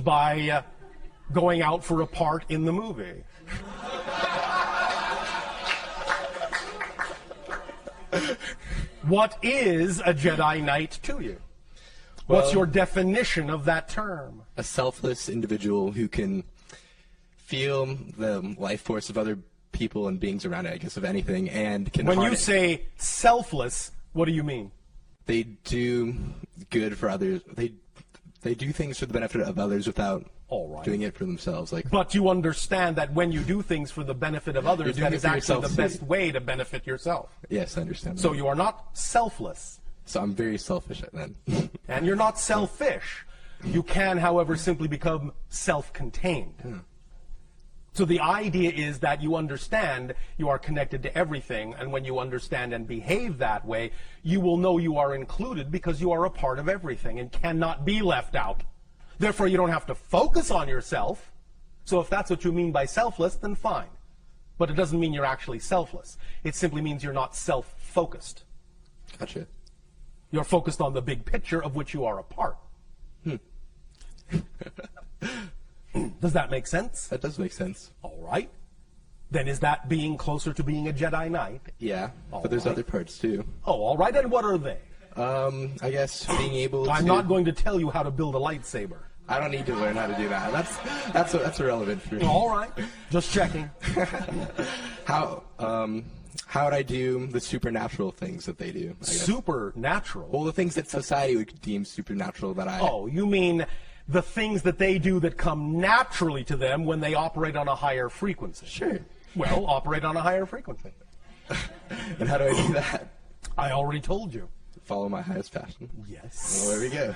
by going out for a part in the movie. What is a Jedi Knight to you? What's your definition of that term? A selfless individual who can feel the life force of other people and beings around it, I guess, of anything, and can When you harness. say selfless, what do you mean? They do good for others. They do things for the benefit of others without doing it for themselves. But you understand that when you do things for the benefit of others, that is actually the best way to benefit yourself. Yes, I understand. So you are not selfless. So I'm very selfish then. And you're not selfish. You can, however, simply become self-contained. So the idea is that you understand you are connected to everything, and when you understand and behave that way, you will know you are included because you are a part of everything and cannot be left out. Therefore, you don't have to focus on yourself. So if that's what you mean by selfless, then fine. But it doesn't mean you're actually selfless. It simply means you're not self-focused. Gotcha. You're focused on the big picture of which you are a part. Does that make sense? That does make sense. All right. Then is that being closer to being a Jedi Knight? Yeah, but there's other parts too. Oh, all right. And what are they? I guess being able to... I'm not going to tell you how to build a lightsaber. I don't need to learn how to do that. That's irrelevant for me. All right. Just checking. How would I do the supernatural things that they do? I guess? Supernatural? Well, the things that society would deem supernatural that I... Oh, you mean the things that they do that come naturally to them when they operate on a higher frequency? Sure. Well, operate on a higher frequency. And how do I do that? I already told you. Follow my highest passion. Yes. Well, there we go.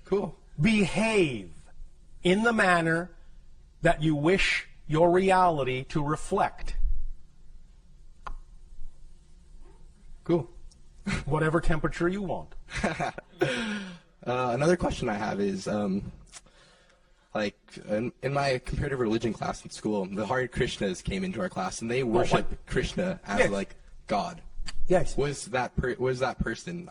Cool. Behave in the manner that you wish your reality to reflect. Cool. Whatever temperature you want. Another question I have is, like, in my comparative religion class in school, the Hare Krishnas came into our class, and they worship Krishna as, like, God. Yes. Was that person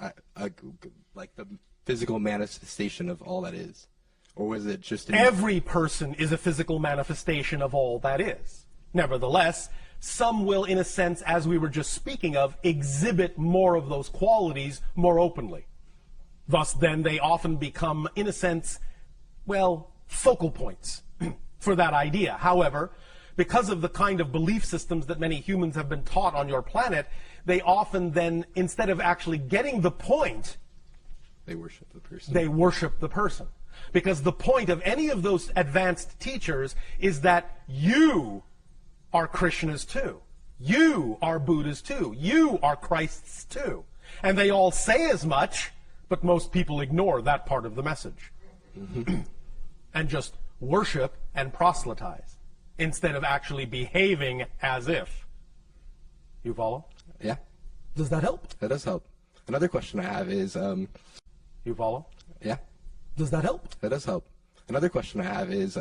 like the physical manifestation of all that is? Or was it just... Every person is a physical manifestation of all that is. Nevertheless, some will, in a sense, as we were just speaking of, exhibit more of those qualities more openly. Thus, then, they often become, in a sense, well, focal points for that idea. However, because of the kind of belief systems that many humans have been taught on your planet, they often then, instead of actually getting the point, they worship the person. They worship the person. Because the point of any of those advanced teachers is that you are Krishnas too. You are Buddhas too. You are Christs too. And they all say as much, but most people ignore that part of the message. And just worship and proselytize instead of actually behaving as if. You follow? Yeah. Does that help? That does help. Another question I have is... You follow? Yeah. Does that help? That does help. Another question I have is...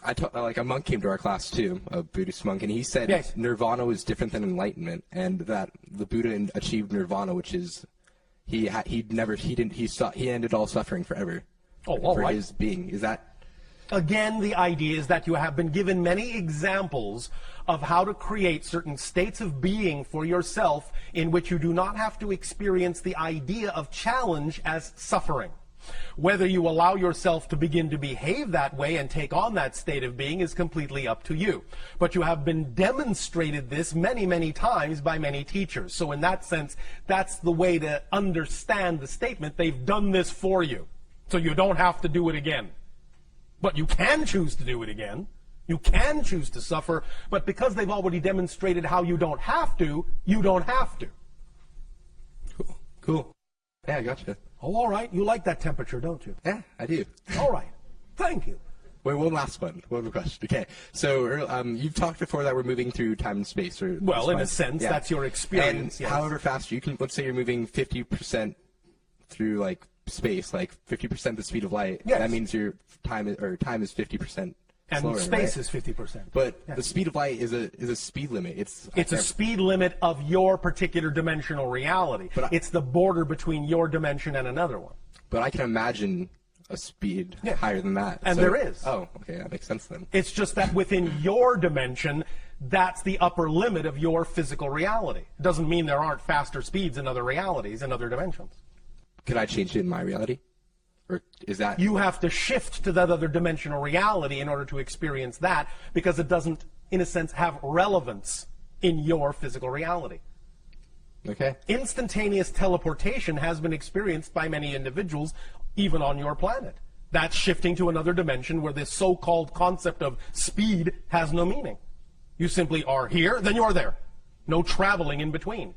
like a monk came to our class too, a Buddhist monk, and he said Nirvana was different than enlightenment, and that the Buddha achieved Nirvana, which is he ended all suffering forever. Oh, all right. His being. Is that... Again, the idea is that you have been given many examples of how to create certain states of being for yourself in which you do not have to experience the idea of challenge as suffering. Whether you allow yourself to begin to behave that way and take on that state of being is completely up to you. But you have been demonstrated this many, many times by many teachers. So in that sense, that's the way to understand the statement. They've done this for you, so you don't have to do it again. But you can choose to do it again. You can choose to suffer, but because they've already demonstrated how you don't have to, you don't have to. Cool. Cool. Yeah, I gotcha. Oh, all right. You like that temperature, don't you? Yeah, I do. All right. Thank you. Wait, one last one. One more question. Okay. So, you've talked before that we're moving through time and space. Well, in a sense, that's your experience. And yes. however fast you can, let's say you're moving 50% through, like, space, like 50% the speed of light. Yes. That means your time is 50% and slower, space right? is 50%. But the speed of light is a speed limit. It's a speed limit of your particular dimensional reality. But it's the border between your dimension and another one. But I can imagine a speed higher than that. And there is. Oh, okay, that makes sense then. It's just that within your dimension, that's the upper limit of your physical reality. It doesn't mean there aren't faster speeds in other realities, in other dimensions. Could I change it in my reality? Or is that... You have to shift to that other dimensional reality in order to experience that, because it doesn't, in a sense, have relevance in your physical reality. Okay. Instantaneous teleportation has been experienced by many individuals, even on your planet. That's shifting to another dimension where this so-called concept of speed has no meaning. You simply are here, then you're there. No traveling in between.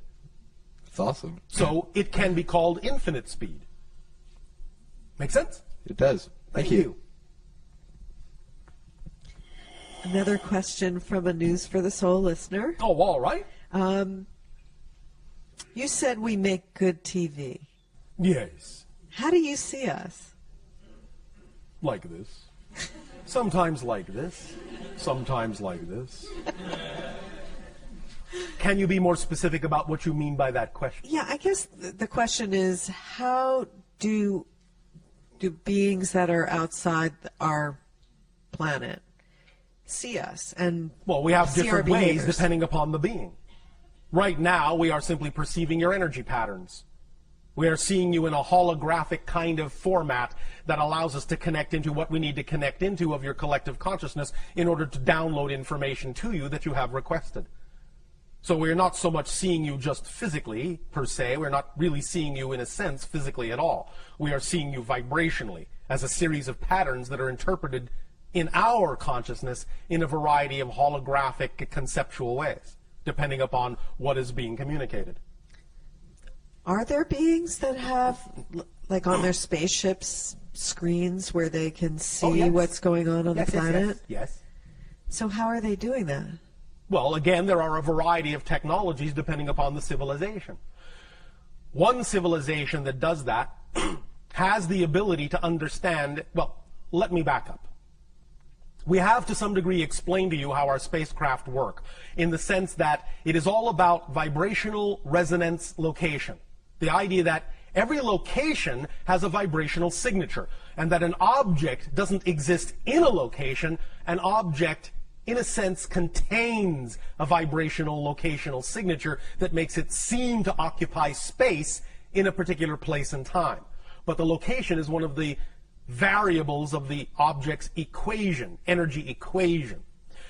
That's awesome. So it can be called infinite speed. Make sense? It does. Thank you. Another question from a News for the Soul listener. Oh, all right. You said we make good TV. Yes. How do you see us? Like this. Sometimes like this. Sometimes like this. Can you be more specific about what you mean by that question? Yeah, I guess the question is, how do beings that are outside our planet see us? And well, we have see different our ways behaviors? depending upon the being. Right now, we are simply perceiving your energy patterns. We are seeing you in a holographic kind of format that allows us to connect into what we need to connect into of your collective consciousness in order to download information to you that you have requested. So we're not so much seeing you just physically, per se. We're not really seeing you, in a sense, physically at all. We are seeing you vibrationally as a series of patterns that are interpreted in our consciousness in a variety of holographic conceptual ways, depending upon what is being communicated. Are there beings that have, like on their spaceships, screens where they can see what's going on the planet? Yes. So how are they doing that? Well, again, there are a variety of technologies depending upon the civilization. One civilization that does that has the ability to understand, well, let me back up. We have to some degree explained to you how our spacecraft work, in the sense that it is all about vibrational resonance location. The idea that every location has a vibrational signature, and that an object doesn't exist in a location. An object, in a sense, contains a vibrational locational signature that makes it seem to occupy space in a particular place and time. But the location is one of the variables of the object's equation, energy equation.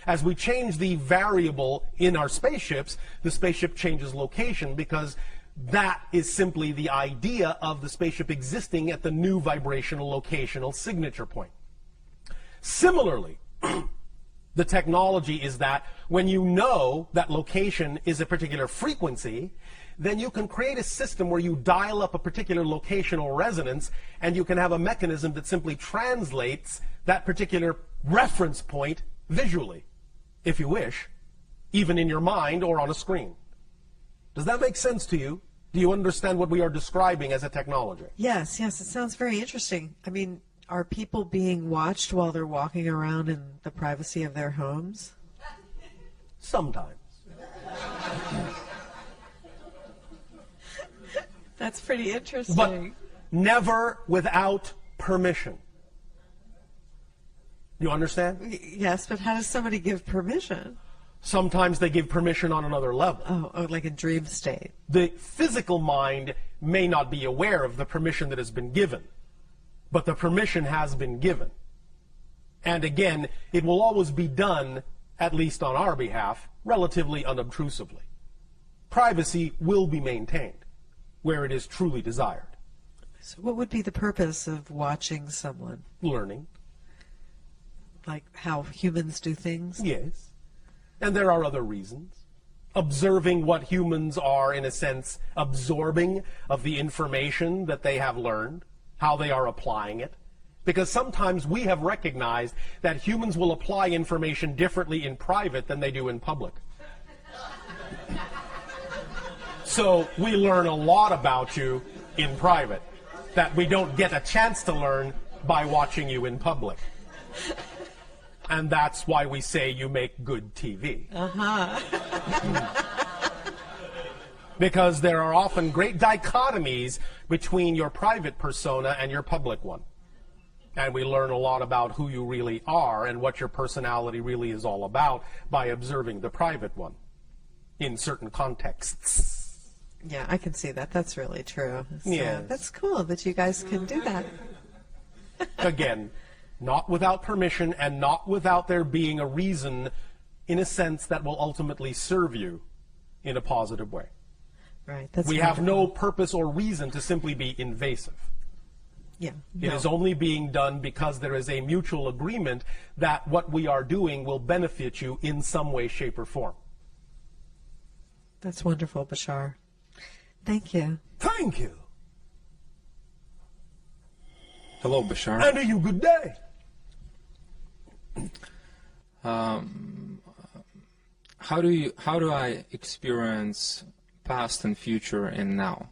As we change the variable in our spaceships, the spaceship changes location, because that is simply the idea of the spaceship existing at the new vibrational locational signature point. Similarly, the technology is that when you know that location is a particular frequency, then you can create a system where you dial up a particular locational resonance, and you can have a mechanism that simply translates that particular reference point visually, if you wish, even in your mind or on a screen. Does that make sense to you? Do you understand what we are describing as a technology? Yes, it sounds very interesting. I mean, are people being watched while they're walking around in the privacy of their homes? Sometimes. That's pretty interesting. But never without permission. You understand? Yes, but how does somebody give permission? Sometimes they give permission on another level. Oh, like a dream state. The physical mind may not be aware of the permission that has been given, but the permission has been given. And again, it will always be done, at least on our behalf, relatively unobtrusively. Privacy will be maintained where it is truly desired. So what would be the purpose of watching someone? Learning. Like how humans do things? Yes. And there are other reasons. Observing what humans are, in a sense, absorbing of the information that they have learned, how they are applying it. Because sometimes we have recognized that humans will apply information differently in private than they do in public. So we learn a lot about you in private that we don't get a chance to learn by watching you in public. And that's why we say you make good TV. because there are often great dichotomies between your private persona and your public one. And we learn a lot about who you really are and what your personality really is all about by observing the private one in certain contexts. Yeah, I can see that. That's really true. So Yes. That's cool that you guys can do that. Again, not without permission and not without there being a reason, in a sense, that will ultimately serve you in a positive way. Right. That's We have wonderful. no purpose or reason to simply be invasive. Yeah. It no. is only being done because there is a mutual agreement that what we are doing will benefit you in some way, shape, or form. That's wonderful, Bashar. Thank you. Thank you. Hello, Bashar. And a you good day. How do I experience past and future and now?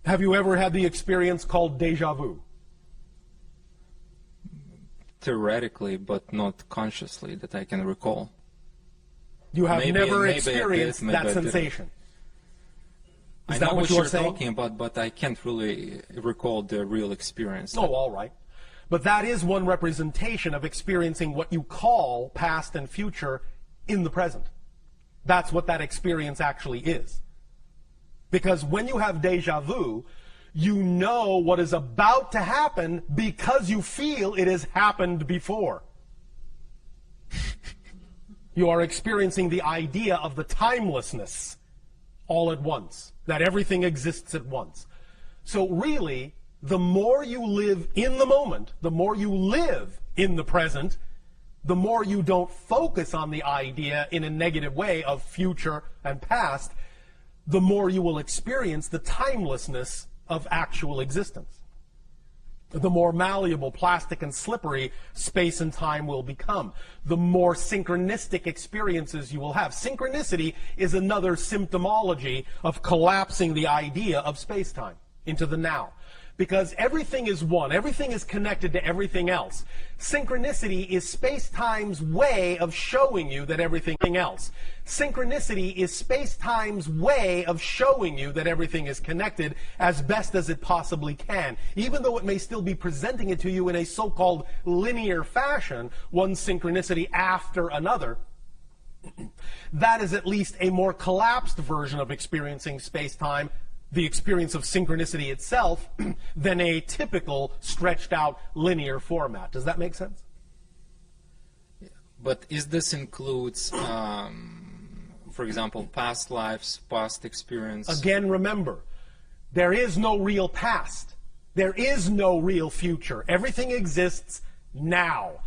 Have you ever had the experience called deja vu? Theoretically, but not consciously that I can recall. You have Maybe- never maybe I experienced did, maybe that I didn't. sensation. I Is know that what what you're you're saying? talking about, but I can't really recall the real experience. Oh, all right. But that is one representation of experiencing what you call past and future in the present. That's what that experience actually is. Because when you have deja vu, you know what is about to happen because you feel it has happened before. You are experiencing the idea of the timelessness all at once, that everything exists at once. So really, the more you live in the moment, the more you live in the present, the more you don't focus on the idea in a negative way of future and past, the more you will experience the timelessness of actual existence. The more malleable, plastic, and slippery space and time will become. The more synchronistic experiences you will have. Synchronicity is another symptomology of collapsing the idea of space-time into the now. Because everything is one. Everything is connected to everything else. Synchronicity is space-time's way of showing you that everything else. Synchronicity is space-time's way of showing you that everything is connected as best as it possibly can. Even though it may still be presenting it to you in a so-called linear fashion, one synchronicity after another, that is at least a more collapsed version of experiencing space-time, the experience of synchronicity itself, than a typical stretched out linear format. Does that make sense? But is this includes, for example, past lives, past experience? Again, remember, there is no real past. There is no real future. Everything exists now.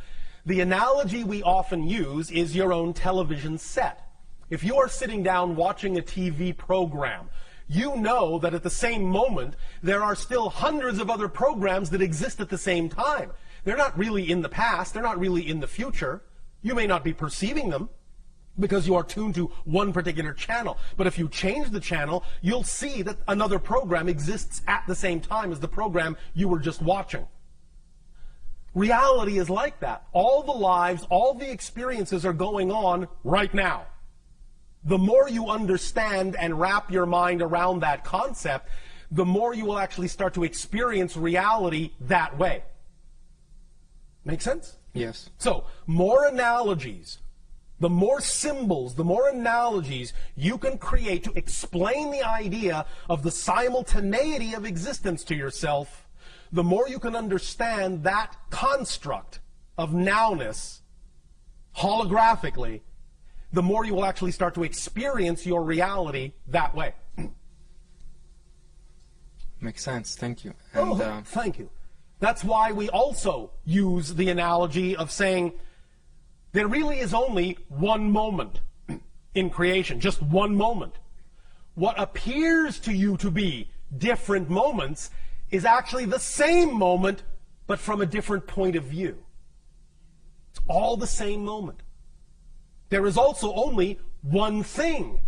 The analogy we often use is your own television set. If you are sitting down watching a TV program, you know that at the same moment there are still hundreds of other programs that exist at the same time. They're not really in the past. They're not really in the future. You may not be perceiving them because you are tuned to one particular channel. But if you change the channel, you'll see that another program exists at the same time as the program you were just watching. Reality is like that. All the lives, all the experiences are going on right now. The more you understand and wrap your mind around that concept, the more you will actually start to experience reality that way. Make sense? Yes. So, more analogies, the more symbols, the more analogies you can create to explain the idea of the simultaneity of existence to yourself, the more you can understand that construct of nowness holographically, the more you will actually start to experience your reality that way. Makes sense. Thank you. Oh, And thank you. That's why we also use the analogy of saying there really is only one moment in creation, just one moment. What appears to you to be different moments is actually the same moment, but from a different point of view. It's all the same moment. There is also only one thing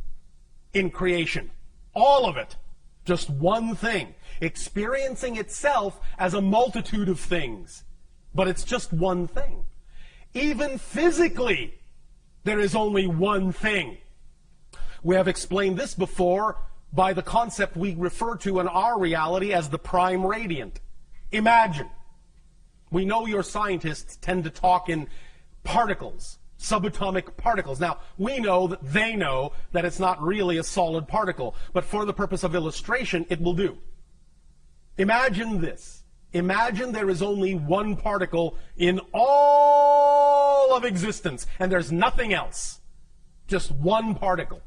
in creation. All of it. Just one thing. Experiencing itself as a multitude of things. But it's just one thing. Even physically, there is only one thing. We have explained this before by the concept we refer to in our reality as the prime radiant. Imagine. We know your scientists tend to talk in particles, subatomic particles. Now, we know that they know that it's not really a solid particle, but for the purpose of illustration, it will do. Imagine this. Imagine there is only one particle in all of existence, and there's nothing else. Just one particle.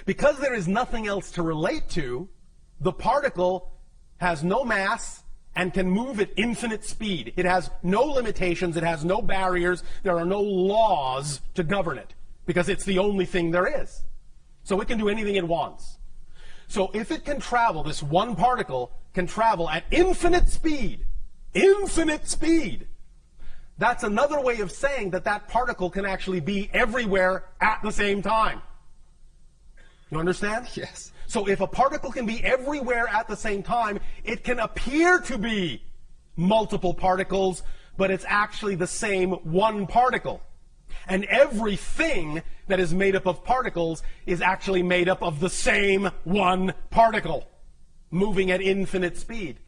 Because there is nothing else to relate to, the particle has no mass and can move at infinite speed. It has no limitations, it has no barriers, there are no laws to govern it, because it's the only thing there is. So it can do anything it wants. So if it can travel, this one particle can travel at infinite speed, that's another way of saying that that particle can actually be everywhere at the same time. You understand? Yes. So if a particle can be everywhere at the same time, it can appear to be multiple particles, but it's actually the same one particle. And everything that is made up of particles is actually made up of the same one particle, moving at infinite speed.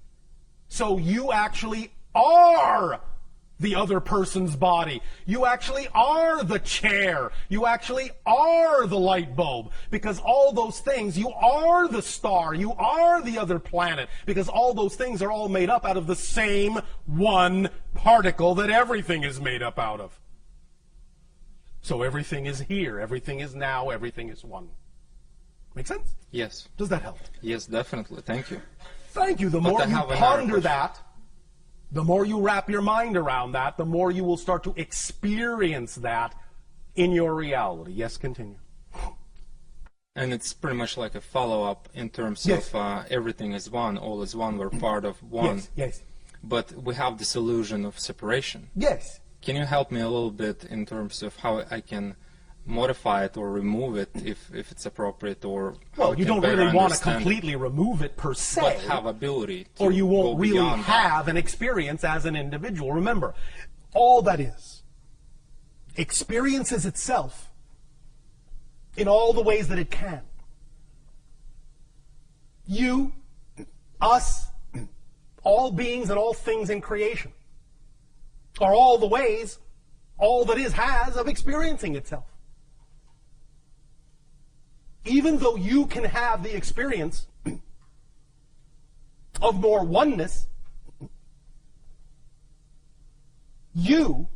So you actually are the other person's body. You actually are the chair. You actually are the light bulb. Because all those things, you are the star. You are the other planet. Because all those things are all made up out of the same one particle that everything is made up out of. So everything is here. Everything is now. Everything is one. Make sense? Yes. Does that help? Yes, definitely. Thank you. Thank you. The more you ponder that, the more you wrap your mind around that, the more you will start to experience that in your reality. Yes, continue. And it's pretty much like a follow-up in terms Yes. of everything is one, all is one, we're part of one. Yes. But we have this illusion of separation. Yes. Can you help me a little bit in terms of how I can modify it or remove it if it's appropriate, or how Well, I you can don't better really want to understand it, completely remove it per se. but have ability to or you won't go really beyond that. have an experience as an individual. Remember, all that is experiences itself in all the ways that it can. You, us, all beings and all things in creation are all the ways all that is has of experiencing itself. Even though you can have the experience of more oneness, you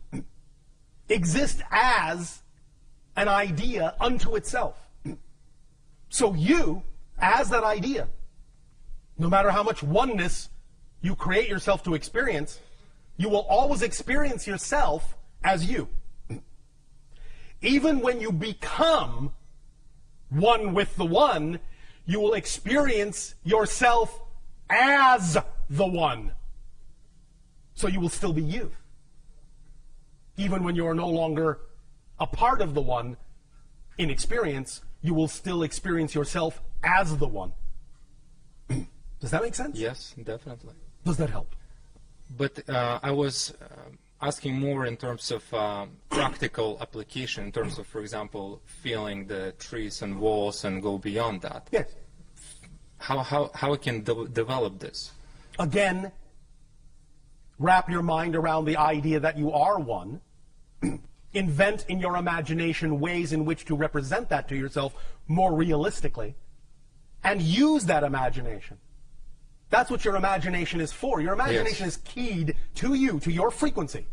exist as an idea unto itself. So you, as that idea, no matter how much oneness you create yourself to experience, you will always experience yourself as you. Even when you become one with the one, you will experience yourself as the one. So you will still be you. Even when you are no longer a part of the one in experience, you will still experience yourself as the one. Does that make sense? Yes, definitely. Does that help? But I was asking more in terms of practical application, in terms of, for example, feeling the trees and walls and go beyond that. Yes. How I can develop this? Again, wrap your mind around the idea that you are one. Invent in your imagination ways in which to represent that to yourself more realistically. And use that imagination. That's what your imagination is for. Your imagination is keyed to you, to your frequency.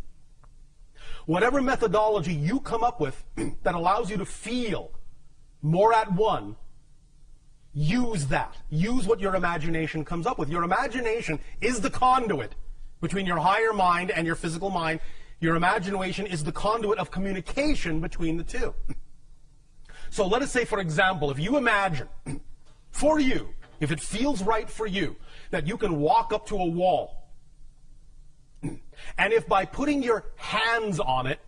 Whatever methodology you come up with that allows you to feel more at one, use that. Use what your imagination comes up with. Your imagination is the conduit between your higher mind and your physical mind. Your imagination is the conduit of communication between the two. So let us say, for example, if you imagine, for you, if it feels right for you, that you can walk up to a wall, and if by putting your hands on it,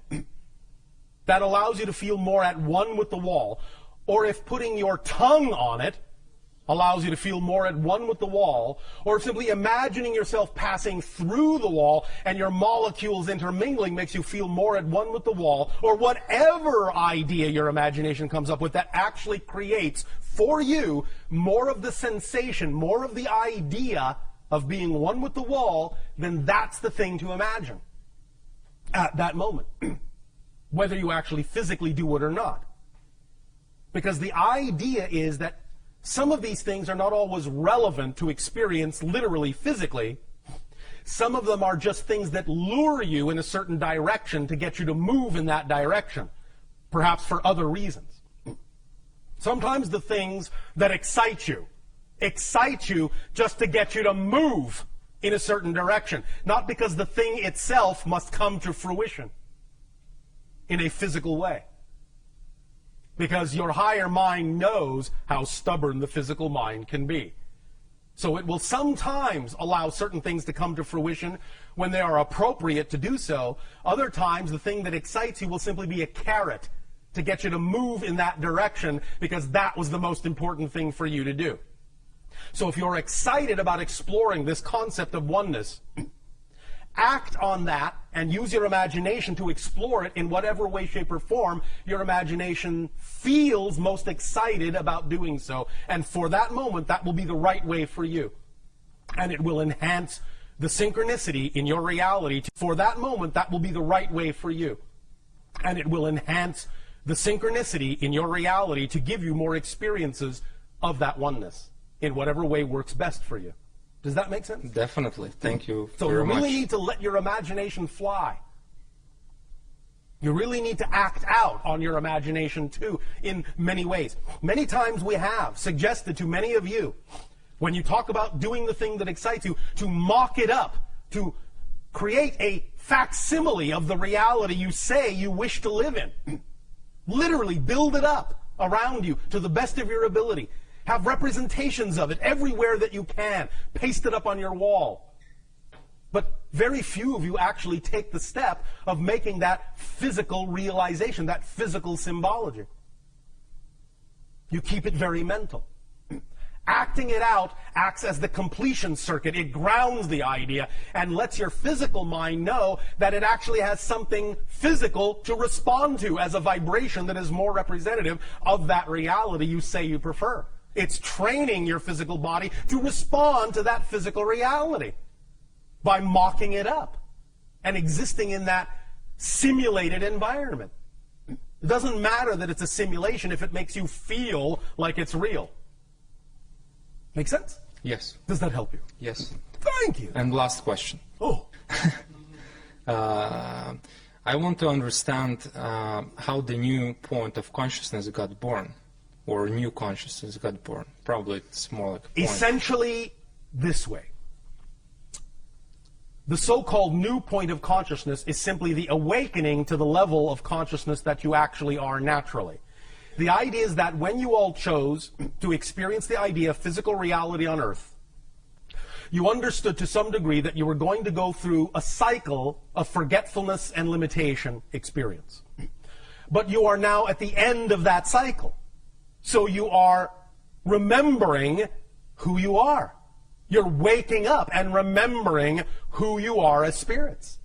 that allows you to feel more at one with the wall, or if putting your tongue on it allows you to feel more at one with the wall, or simply imagining yourself passing through the wall and your molecules intermingling makes you feel more at one with the wall, or whatever idea your imagination comes up with that actually creates for you more of the sensation, more of the idea of being one with the wall, then that's the thing to imagine at that moment, whether you actually physically do it or not. Because the idea is that some of these things are not always relevant to experience literally physically. Some of them are just things that lure you in a certain direction to get you to move in that direction, perhaps for other reasons. Sometimes the things that excite you just to get you to move in a certain direction, not because the thing itself must come to fruition in a physical way. Because your higher mind knows how stubborn the physical mind can be. So it will sometimes allow certain things to come to fruition when they are appropriate to do so. Other times, the thing that excites you will simply be a carrot to get you to move in that direction because that was the most important thing for you to do. So if you're excited about exploring this concept of oneness, act on that and use your imagination to explore it in whatever way, shape, or form your imagination feels most excited about doing so. And for that moment, that will be the right way for you. And it will enhance the synchronicity in your reality. For that moment, that will be the right way for you. And it will enhance the synchronicity in your reality to give you more experiences of that oneness in whatever way works best for you. Does that make sense? Definitely. Thank you So very you much. really need to let your imagination fly. You really need to act out on your imagination too in many ways. Many times we have suggested to many of you, when you talk about doing the thing that excites you, to mock it up, to create a facsimile of the reality you say you wish to live in. Literally build it up around you to the best of your ability. Have representations of it everywhere that you can. Paste it up on your wall. But very few of you actually take the step of making that physical realization, that physical symbology. You keep it very mental. Acting it out acts as the completion circuit. It grounds the idea and lets your physical mind know that it actually has something physical to respond to as a vibration that is more representative of that reality you say you prefer. It's training your physical body to respond to that physical reality by mocking it up and existing in that simulated environment. It doesn't matter that it's a simulation if it makes you feel like it's real. Make sense? Yes. Does that help you? Yes. Thank you. And last question. Oh. I want to understand how the new point of consciousness got born, or new consciousness got born. Probably it's more like a point. Essentially this way. The so-called new point of consciousness is simply the awakening to the level of consciousness that you actually are naturally. The idea is that when you all chose to experience the idea of physical reality on Earth, you understood to some degree that you were going to go through a cycle of forgetfulness and limitation experience. But you are now at the end of that cycle. So you are remembering who you are. You're waking up and remembering who you are as spirits.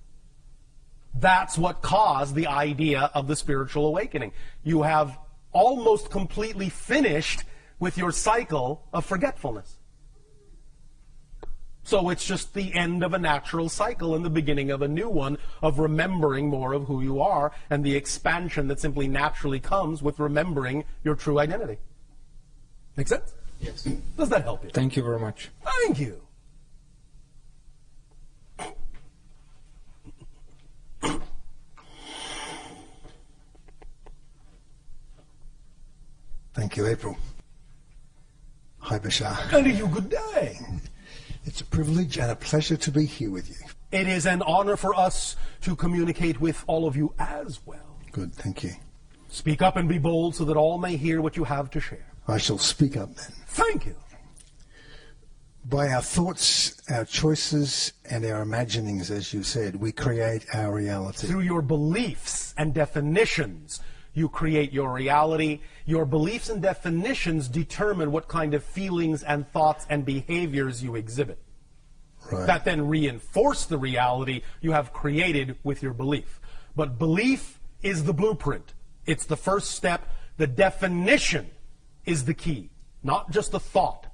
That's what caused the idea of the spiritual awakening. You have almost completely finished with your cycle of forgetfulness. So it's just the end of a natural cycle and the beginning of a new one of remembering more of who you are and the expansion that simply naturally comes with remembering your true identity. Make sense? Yes. Does that help you? Thank you very much. Thank you. Thank you, April. Hi, Bashar. And to you, good day. It's a privilege and a pleasure to be here with you. It is an honor for us to communicate with all of you as well. Good, thank you. Speak up and be bold so that all may hear what you have to share. I shall speak up then. Thank you. By our thoughts, our choices, and our imaginings, as you said, we create our reality. Through your beliefs and definitions, You create your reality. Your beliefs and definitions determine what kind of feelings and thoughts and behaviors you exhibit. Right. That then reinforce the reality you have created with your belief. But belief is the blueprint. It's the first step. The definition is the key, not just the thought.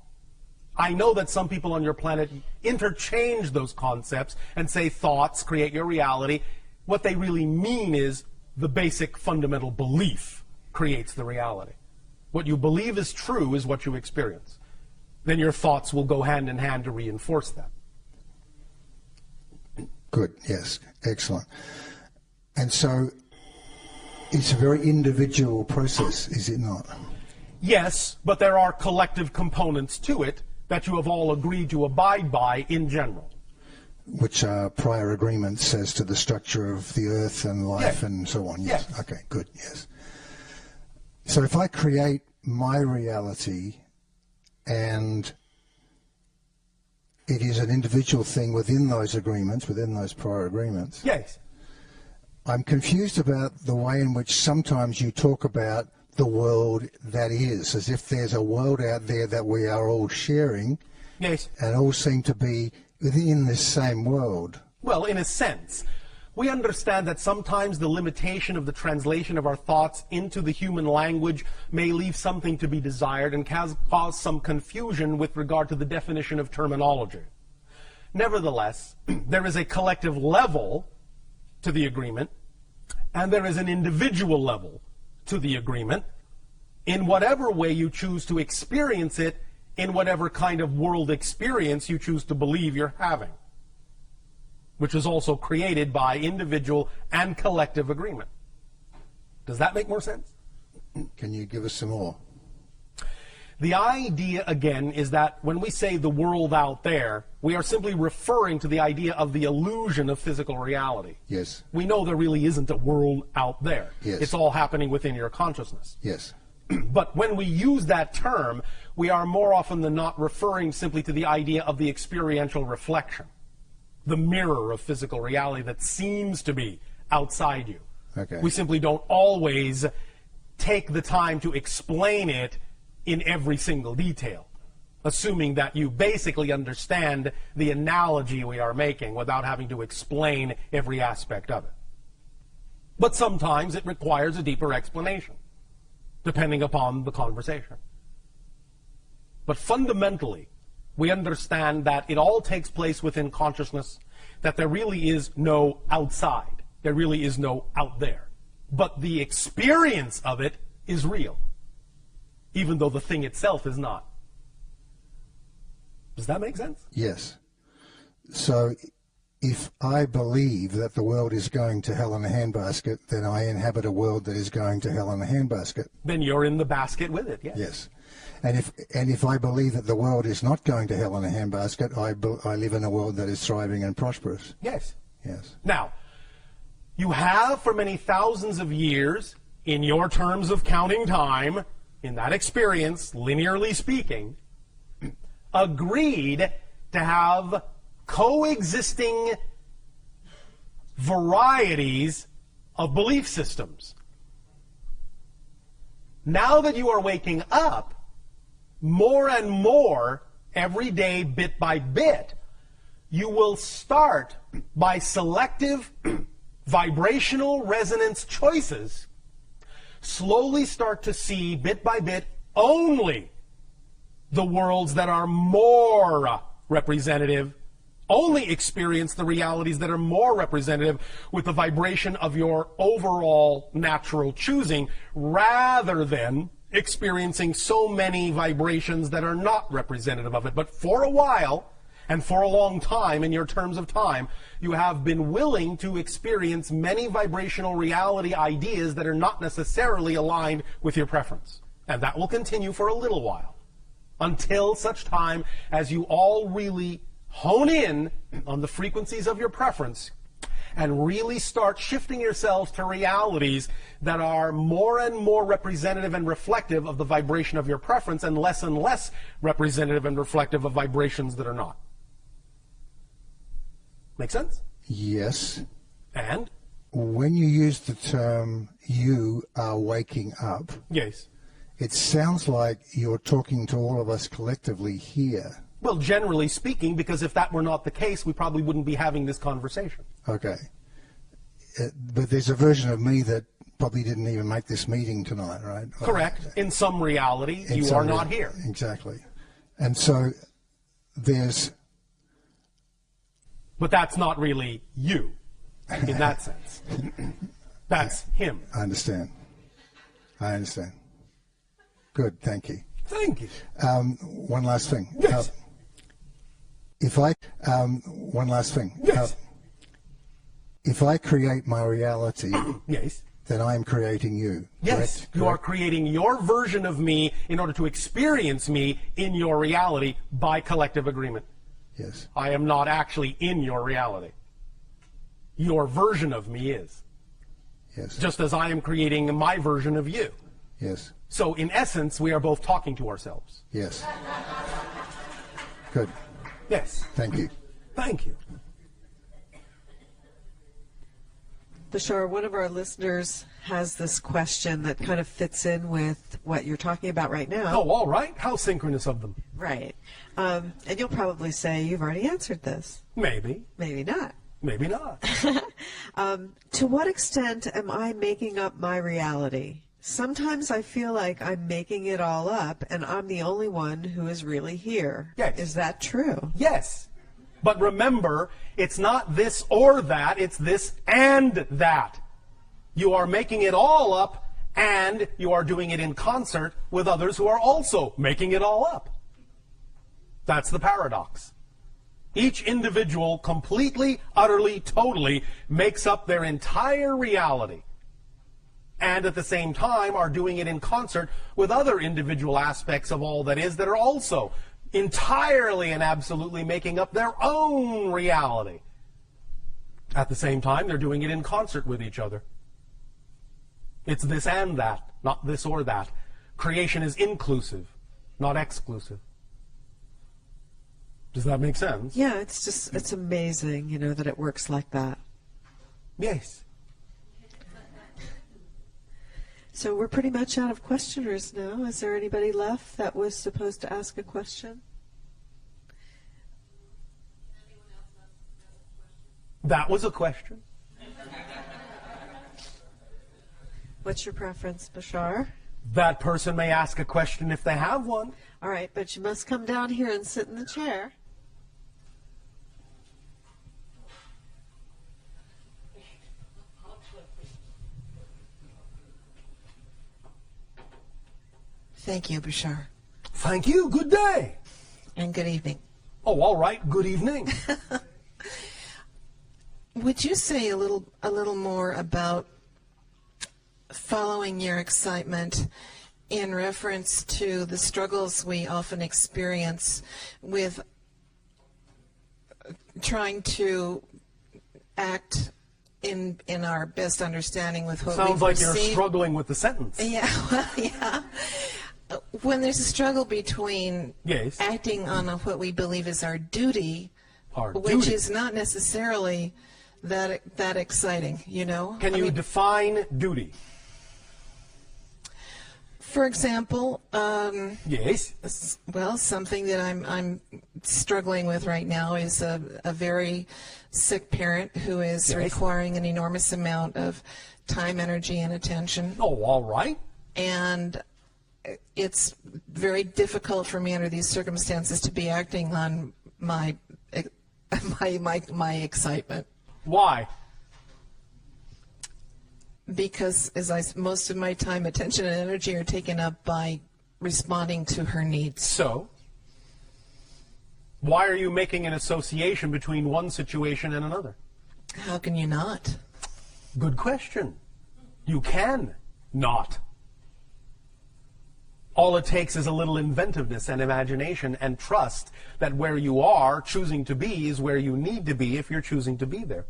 I know that some people on your planet interchange those concepts and say thoughts create your reality. What they really mean is the basic fundamental belief creates the reality. What you believe is true is what you experience. Then your thoughts will go hand in hand to reinforce that. Good, yes, excellent. And so it's a very individual process, is it not? Yes, but there are collective components to it that you have all agreed to abide by in general. Which are prior agreements as to the structure of the earth and life Yeah. and so on. Yes. Yes. Okay, good, yes. So if I create my reality and it is an individual thing within those agreements, within those prior agreements, Yes. I'm confused about the way in which sometimes you talk about the world that is, as if there's a world out there that we are all sharing Yes. and all seem to be within this same world. Well, in a sense, we understand that sometimes the limitation of the translation of our thoughts into the human language may leave something to be desired and cause some confusion with regard to the definition of terminology. Nevertheless, there is a collective level to the agreement, and there is an individual level to the agreement, in whatever way you choose to experience it, in whatever kind of world experience you choose to believe you're having, which is also created by individual and collective agreement. Does that make more sense? Can you give us some more? The idea, again, is that when we say the world out there, we are simply referring to the idea of the illusion of physical reality. Yes. We know there really isn't a world out there. Yes. It's all happening within your consciousness. Yes. But when we use that term, we are more often than not referring simply to the idea of the experiential reflection, the mirror of physical reality that seems to be outside you. Okay. We simply don't always take the time to explain it in every single detail, assuming that you basically understand the analogy we are making without having to explain every aspect of it. But sometimes it requires a deeper explanation, depending upon the conversation. But fundamentally, we understand that it all takes place within consciousness, that there really is no outside, there really is no out there. But the experience of it is real, even though the thing itself is not. Does that make sense? Yes. So if I believe that the world is going to hell in a handbasket, then I inhabit a world that is going to hell in a handbasket. Then you're in the basket with it, yes. Yes. And if I believe that the world is not going to hell in a handbasket, I live in a world that is thriving and prosperous. Yes. Yes. Now, you have for many thousands of years, in your terms of counting time, in that experience, linearly speaking, agreed to have coexisting varieties of belief systems. Now that you are waking up, more and more, every day, bit by bit, you will start by selective vibrational resonance choices, slowly start to see, bit by bit, only the worlds that are more representative, only experience the realities that are more representative with the vibration of your overall natural choosing, rather than experiencing so many vibrations that are not representative of it. But for a while, and for a long time in your terms of time, you have been willing to experience many vibrational reality ideas that are not necessarily aligned with your preference. And that will continue for a little while, until such time as you all really hone in on the frequencies of your preference and really start shifting yourselves to realities that are more and more representative and reflective of the vibration of your preference, and less representative and reflective of vibrations that are not. Make sense? Yes. And when you use the term "you are waking up," Yes. it sounds like you're talking to all of us collectively here. Well, generally speaking, because if that were not the case, we probably wouldn't be having this conversation. Okay. But there's a version of me that probably didn't even make this meeting tonight, right? Correct. In some reality, In you some are not rea- here. Exactly. And so there's... But that's not really you, in that sense. That's him. I understand. Good, thank you. Thank you. One last thing. Yes. One last thing. Yes. If I create my reality, Yes. then I am creating you. Yes, correct? you are creating your version of me in order to experience me in your reality by collective agreement. Yes. I am not actually in your reality. Your version of me is, Yes. just as I am creating my version of you. Yes. So in essence, we are both talking to ourselves. Yes. Good. Yes. Thank you. Thank you. Bashar, one of our listeners has this question that kind of fits in with what you're talking about right now. Oh, all right. How synchronous of them. Right. And you'll probably say you've already answered this. Maybe. Maybe not. Maybe not. To what extent am I making up my reality? Sometimes I feel like I'm making it all up and I'm the only one who is really here. Yes. Is that true? Yes. But remember, it's not this or that, it's this and that. You are making it all up, and you are doing it in concert with others who are also making it all up. That's the paradox. Each individual completely, utterly, totally makes up their entire reality, and at the same time are doing it in concert with other individual aspects of all that is that are also entirely and absolutely making up their own reality. At the same time, they're doing it in concert with each other. It's this and that, not this or that. Creation is inclusive, not exclusive. Does that make sense? Yeah, it's amazing, that it works like that. Yes. So we're pretty much out of questioners now. Is there anybody left that was supposed to ask a question? That was a question. What's your preference, Bashar? That person may ask a question if they have one. All right, but you must come down here and sit in the chair. Thank you, Bashar. Thank you. Good day. And good evening. Oh, all right. Good evening. Would you say a little more about following your excitement in reference to the struggles we often experience with trying to act in our best understanding with what we Sounds like you're perceive? struggling with the sentence. Yeah, well, yeah. When there's a struggle between Yes. acting on what we believe is our duty, Our which duty. is not necessarily that exciting, Can you define duty? For example, Yes. well, something that I'm struggling with right now is a very sick parent who is Yes. requiring an enormous amount of time, energy, and attention. Oh, all right. And it's very difficult for me under these circumstances to be acting on my excitement, Why? because most of my time, attention, and energy are taken up by responding to her needs. So, why are you making an association between one situation and another? How can you not? Good question. You can not. All it takes is a little inventiveness and imagination and trust that where you are choosing to be is where you need to be if you're choosing to be there.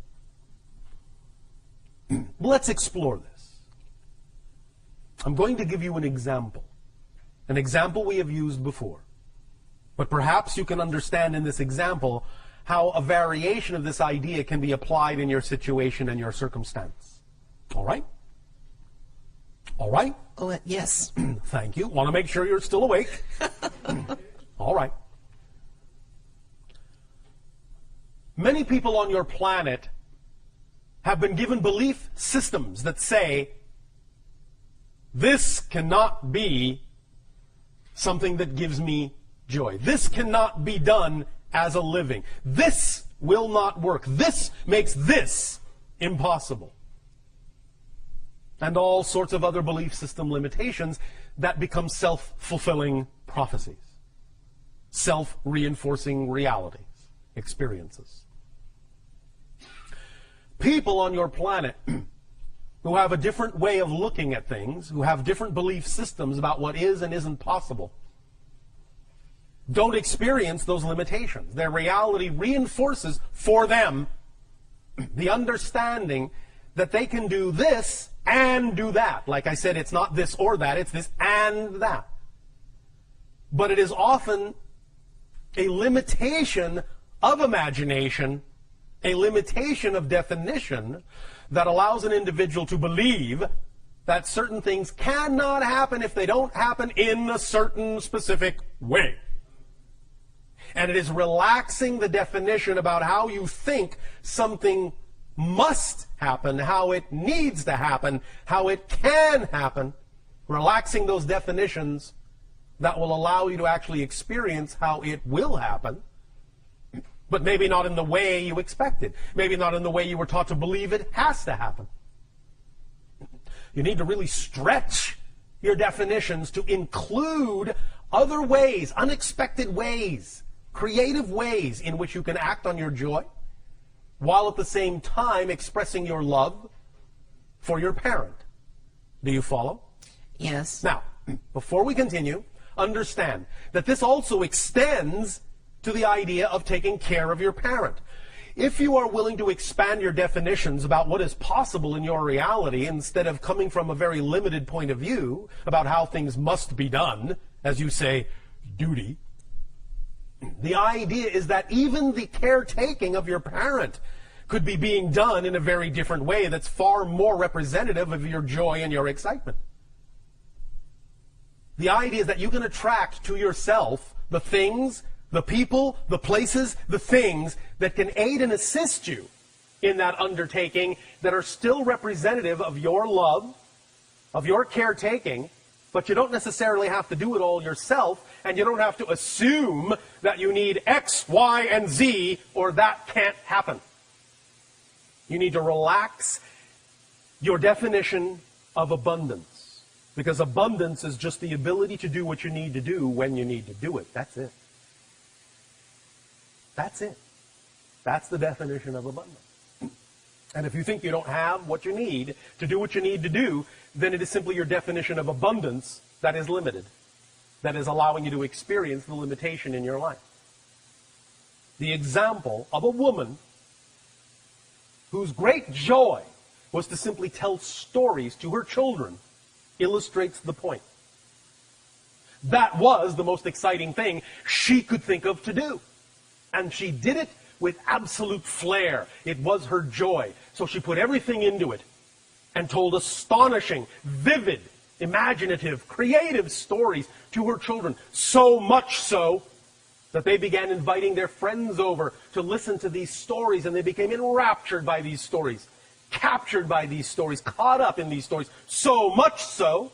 Let's explore this. I'm going to give you an example we have used before. But perhaps you can understand in this example how a variation of this idea can be applied in your situation and your circumstance. All right? All right? Oh, yes. Thank you. Want to make sure you're still awake. All right. Many people on your planet have been given belief systems that say, this cannot be something that gives me joy. This cannot be done as a living. This will not work. This makes this impossible. And all sorts of other belief system limitations that become self-fulfilling prophecies, self-reinforcing realities, experiences. People on your planet who have a different way of looking at things, who have different belief systems about what is and isn't possible, don't experience those limitations. Their reality reinforces for them the understanding that they can do this and do that. Like I said, it's not this or that, it's this and that. But it is often a limitation of imagination, a limitation of definition that allows an individual to believe that certain things cannot happen if they don't happen in a certain specific way. And it is relaxing the definition about how you think something must happen, how it needs to happen, how it can happen, relaxing those definitions that will allow you to actually experience how it will happen, but maybe not in the way you expected, maybe not in the way you were taught to believe it has to happen. You need to really stretch your definitions to include other ways, unexpected ways, creative ways in which you can act on your joy, while at the same time expressing your love for your parent. Do you follow? Yes. Now, before we continue, understand that this also extends to the idea of taking care of your parent. If you are willing to expand your definitions about what is possible in your reality instead of coming from a very limited point of view about how things must be done, as you say, duty, the idea is that even the caretaking of your parent could be being done in a very different way that's far more representative of your joy and your excitement. The idea is that you can attract to yourself the things, the people, the places, the things that can aid and assist you in that undertaking that are still representative of your love, of your caretaking, but you don't necessarily have to do it all yourself, and you don't have to assume that you need X, Y, and Z, or that can't happen. You need to relax your definition of abundance, because abundance is just the ability to do what you need to do when you need to do it. That's it. That's it. That's the definition of abundance. And if you think you don't have what you need to do what you need to do, then it is simply your definition of abundance that is limited, that is allowing you to experience the limitation in your life. The example of a woman whose great joy was to simply tell stories to her children illustrates the point. That was the most exciting thing she could think of to do. And she did it with absolute flair. It was her joy. So she put everything into it and told astonishing, vivid, imaginative, creative stories to her children. So much so that they began inviting their friends over to listen to these stories, and they became enraptured by these stories, captured by these stories, caught up in these stories. So much so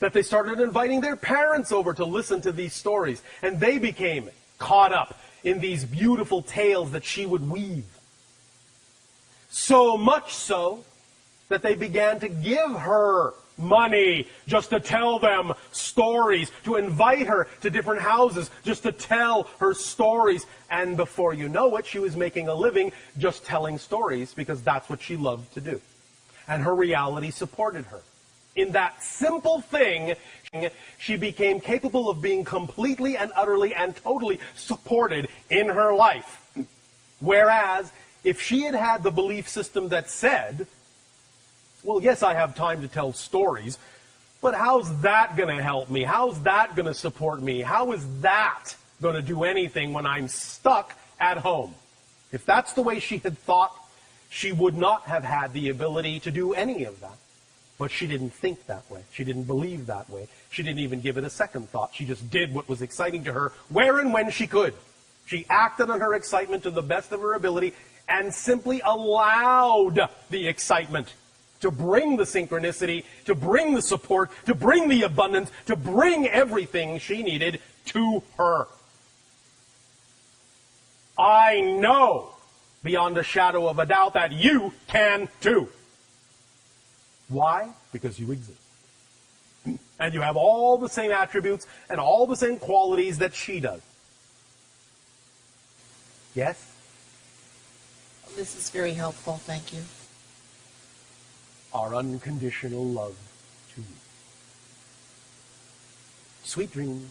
that they started inviting their parents over to listen to these stories, and they became caught up in these beautiful tales that she would weave. So much so that they began to give her money just to tell them stories, to invite her to different houses just to tell her stories. And before you know it, she was making a living just telling stories because that's what she loved to do. And her reality supported her. In that simple thing, she became capable of being completely and utterly and totally supported in her life. Whereas, if she had had the belief system that said, well, yes, I have time to tell stories, but how's that going to help me? How's that going to support me? How is that going to do anything when I'm stuck at home. If that's the way she had thought, she would not have had the ability to do any of that. But she didn't think that way. She didn't believe that way. She didn't even give it a second thought. She just did what was exciting to her, where and when she could. She acted on her excitement to the best of her ability and simply allowed the excitement to bring the synchronicity, to bring the support, to bring the abundance, to bring everything she needed to her. I know beyond a shadow of a doubt that you can too. Why? Because you exist. And you have all the same attributes and all the same qualities that she does. Yes? This is very helpful. Thank you. Our unconditional love to you. Sweet dreams.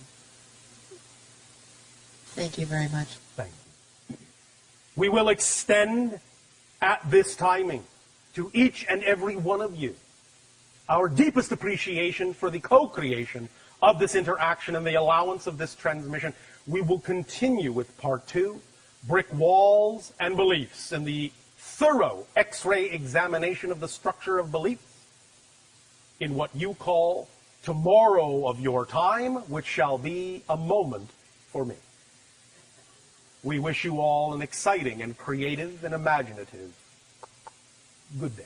Thank you very much. Thank you. We will extend at this timing to each and every one of you our deepest appreciation for the co-creation of this interaction and the allowance of this transmission. We will continue with part 2, brick walls and beliefs, and the thorough X-ray examination of the structure of beliefs in what you call tomorrow of your time, which shall be a moment for me. We wish you all an exciting and creative and imaginative good day.